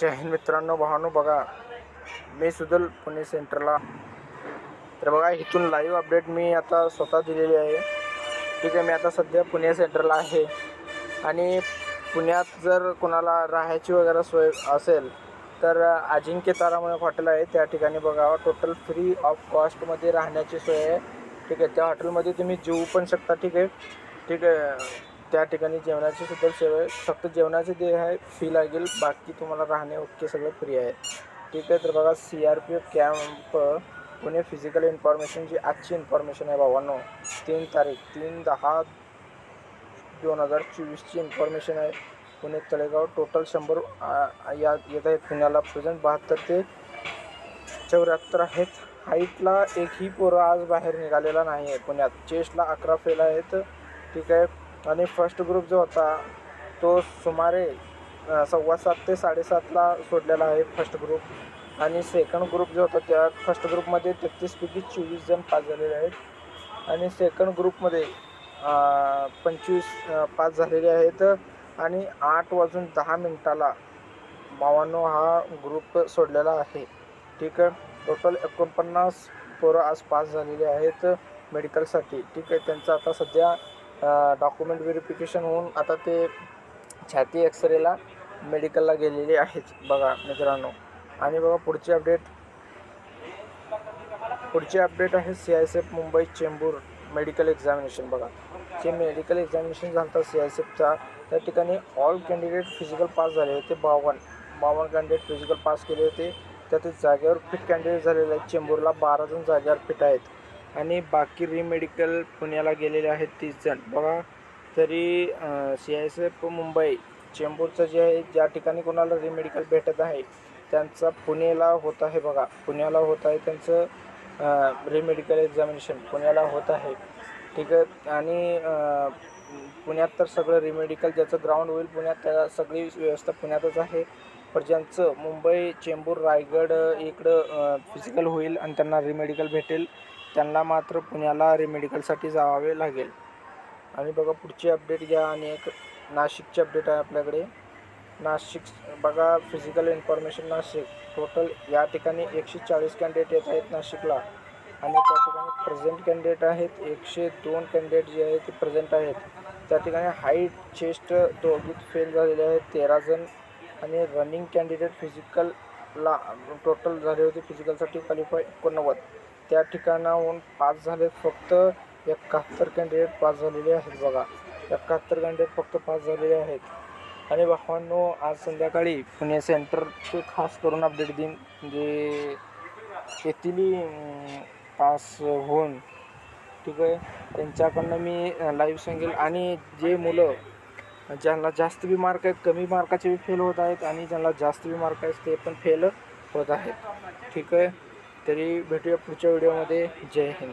जय हिंद मित्रांनो, भावांनो. बघा, मी सुदल पुणे सेंटरला. तर बघा, इथून लाईव्ह अपडेट मी आता स्वतः दिलेली आहे. ठीक आहे, मी आता सध्या पुणे सेंटरला आहे आणि पुण्यात जर कोणाला राहायची वगैरे सोय असेल तर अजिंक्य तारा म्हणून हॉटेल आहे, त्या ठिकाणी बघा टोटल फ्री ऑफ कॉस्टमध्ये राहण्याची सोय आहे. ठीक आहे, त्या हॉटेलमध्ये तुम्ही जेवू पण शकता. ठीक आहे, त्या ठिकाणी जेवणाची सुद्धा सेवा आहे. फक्त जेवणाचे जे आहे फी लागेल, बाकी तुम्हाला राहणे ओके सगळं फ्री आहे. ठीक आहे, तर बघा CRPF कॅम्प पुणे फिजिकल इन्फॉर्मेशनची आजची इन्फॉर्मेशन आहे भावांनो. 3/10/2024ची इन्फॉर्मेशन आहे. पुणे तळेगाव टोटल 100 या येत आहेत पुण्याला. प्रेझेंट 72 ते 74 आहेत. हाईटला एकही पोरं आज बाहेर निघालेला नाही आहे पुण्यात. चेस्टला 11 फेल आहेत. ठीक आहे, आणि फर्स्ट ग्रुप जो होता तो सुमारे 7:15 ते 7:30ला सोडलेला आहे फर्स्ट ग्रुप. आणि सेकंड ग्रुप जो होता त्या फर्स्ट ग्रुपमध्ये 33 पैकी 24 जण पास झालेले आहेत आणि सेकंड ग्रुपमध्ये 25 पास झालेले आहेत. आणि 8:10 भावांनो हा ग्रुप सोडलेला आहे. ठीक आहे, टोटल 49 पोरं आज पास झालेले आहेत मेडिकलसाठी. ठीक आहे, त्यांचं आता सध्या डॉक्युमेंट व्हेरिफिकेशन होऊन आता ते छाती एक्सरेला मेडिकलला गेलेले आहेत बघा मित्रांनो. आणि बघा पुढची अपडेट आहे CISF Mumbai Chembur medical examination. बघा, जे मेडिकल एक्झामिनेशन झालं होतं CISFचा, त्या ठिकाणी ऑल कॅन्डिडेट फिजिकल पास झाले होते. 52 कॅन्डिडेट फिजिकल पास केले होते. त्यातील जागेवर फिट कॅन्डिडेट झालेले आहेत. चेंबूरला 12 जण जागेवर फिट आहेत आणि बाकी रिमेडिकल पुण्याला गेलेले आहेत 30 जण. बघा, तरी CISF मुंबई चेंबूरचं जे आहे, ज्या ठिकाणी कोणाला रिमेडिकल भेटत आहे त्यांचा पुण्याला होत आहे. बघा, पुण्याला होत आहे त्यांचं रिमेडिकल एक्झामिनेशन पुण्याला होत आहे. ठीक आहे, आणि पुण्यात तर सगळं रिमेडिकल ज्याचं ग्राउंड होईल पुण्यात, त्या सगळी व्यवस्था पुण्यातच आहे. पण ज्यांचं मुंबई चेंबूर रायगड इकडं फिजिकल होईल आणि त्यांना रिमेडिकल भेटेल त्यांना मात्र पुण्याला रिमेडिकलसाठी जावे लागेल. आणि बघा पुढची अपडेट घ्या. आणि एक नाशिकची अपडेट आहे आपल्याकडे. नाशिक बघा, फिजिकल इन्फॉर्मेशन नाशिक. टोटल या ठिकाणी 140 कॅन्डिडेट येत आहेत नाशिकला आणि त्या ठिकाणी प्रेझेंट कॅन्डिडेट आहेत 102 कॅन्डिडेट जे आहेत ते प्रेझेंट आहेत. त्या ठिकाणी हाईट चेस्ट दोघीत फेल झालेले आहेत 13 जण. आणि रनिंग कॅन्डिडेट फिजिकलला टोटल झाले होते फिजिकलसाठी क्वालिफाय 89. त्या ठिकाणाहून पास झाले फक्त 71 कॅन्डिडेट पास झालेले आहेत. बघा, 71 कॅन्डिडेट फक्त पास झालेले आहेत. आणि भावांनो, आज संध्याकाळी पुणे सेंटरचे खास करून अपडेट देईन जे येथील पास होऊन. ठीक आहे, त्यांच्याकडनं मी लाईव्ह सांगेल. आणि जे मुलं ज्यांना जास्त बी मार्क आहेत, कमी मार्काचे बी फेल होत आहेत आणि ज्यांना जास्त बी मार्क आहेत ते पण फेल होत आहेत. ठीक आहे, तरी भेटूया पुढच्या व्हिडिओमध्ये. जय हिंद.